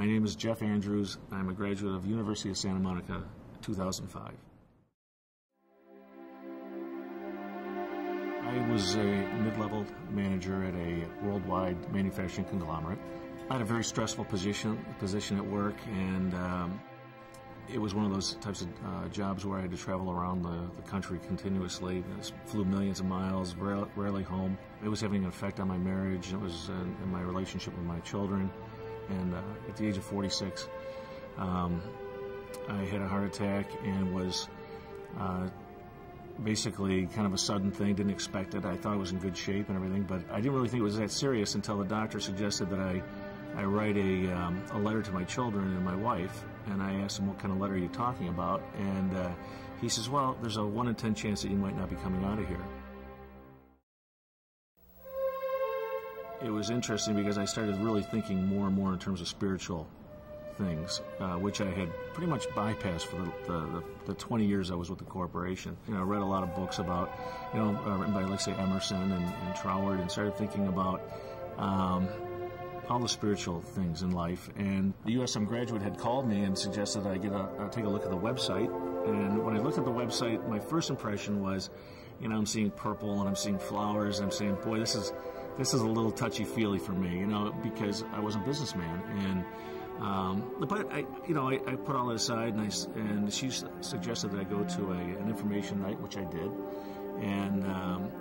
My name is Jeff Andrews. I'm a graduate of University of Santa Monica, 2005. I was a mid-level manager at a worldwide manufacturing conglomerate. I had a very stressful position at work, and it was one of those types of jobs where I had to travel around the country continuously. I flew millions of miles, rarely home. It was having an effect on my marriage. It was in my relationship with my children. And at the age of 46, I had a heart attack and was basically kind of a sudden thing. Didn't expect it. I thought I was in good shape and everything, but I didn't really think it was that serious until the doctor suggested that I write a letter to my children and my wife. And I asked him, what kind of letter are you talking about? And he says, well, there's a 1 in 10 chance that you might not be coming out of here. It was interesting because I started really thinking more and more in terms of spiritual things, which I had pretty much bypassed for the 20 years I was with the corporation. I read a lot of books about, written by, like, say, Emerson and Troward, and started thinking about all the spiritual things in life. And the USM graduate had called me and suggested I take a look at the website. And when I looked at the website, my first impression was, I'm seeing purple and I'm seeing flowers, and I'm saying, boy, this is a little touchy-feely for me, because I was a businessman. And but I put all that aside, and she suggested that I go to an information night, which I did, and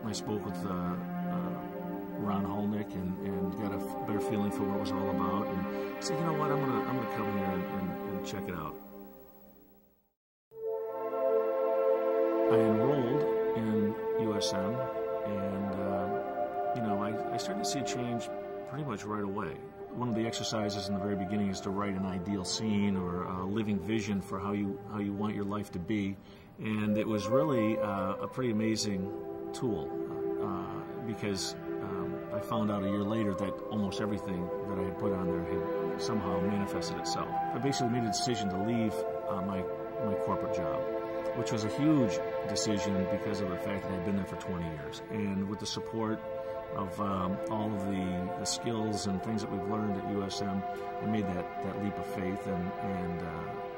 I spoke with Ron Holnick and got a better feeling for what it was all about, and I said, you know what, I'm gonna come here and check it out. I enrolled in USM, and I started to see a change pretty much right away. One of the exercises in the very beginning is to write an ideal scene or a living vision for how you want your life to be, and it was really a pretty amazing tool because I found out a year later that almost everything that I had put on there had somehow manifested itself. I basically made a decision to leave my corporate job, which was a huge decision because of the fact that I'd been there for 20 years. And with the support of all of the skills and things that we've learned at USM, I made that leap of faith, and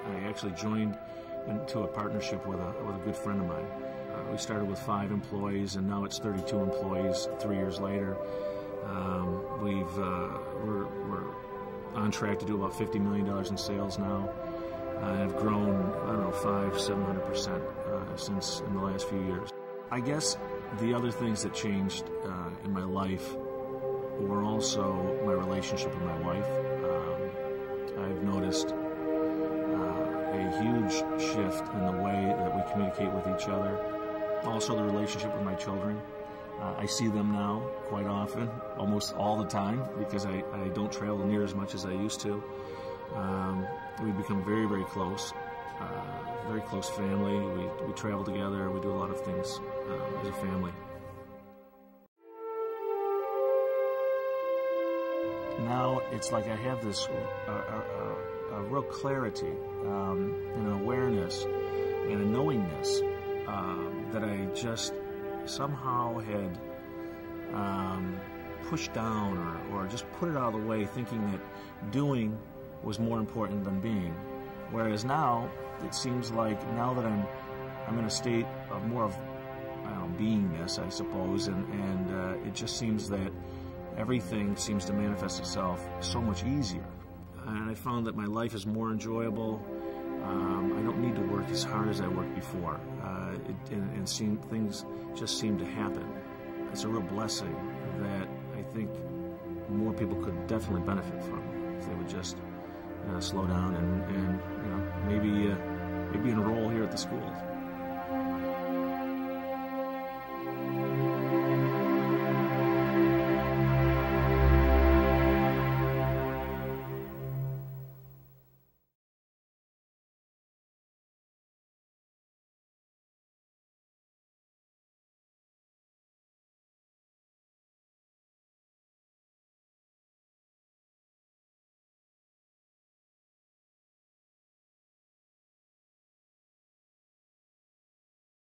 I actually joined into a partnership with a good friend of mine. We started with 5 employees, and now it's 32 employees 3 years later. We're on track to do about $50 million in sales now. I've grown, 500-700% since in the last few years. I guess the other things that changed in my life were also my relationship with my wife. I've noticed a huge shift in the way that we communicate with each other. Also the relationship with my children. I see them now quite often, almost all the time, because I don't travel near as much as I used to. We've become very, very close family. We travel together. We do a lot of things as a family. Now it's like I have this a real clarity, an awareness, and a knowingness that I just somehow had pushed down or just put it out of the way, thinking that doing was more important than being. Whereas now, it seems like now that I'm in a state of more of beingness, I suppose, and it just seems that everything seems to manifest itself so much easier. And I found that my life is more enjoyable. I don't need to work as hard as I worked before, and things just seem to happen. It's a real blessing that I think more people could definitely benefit from if they would just slow down and maybe enroll here at the school.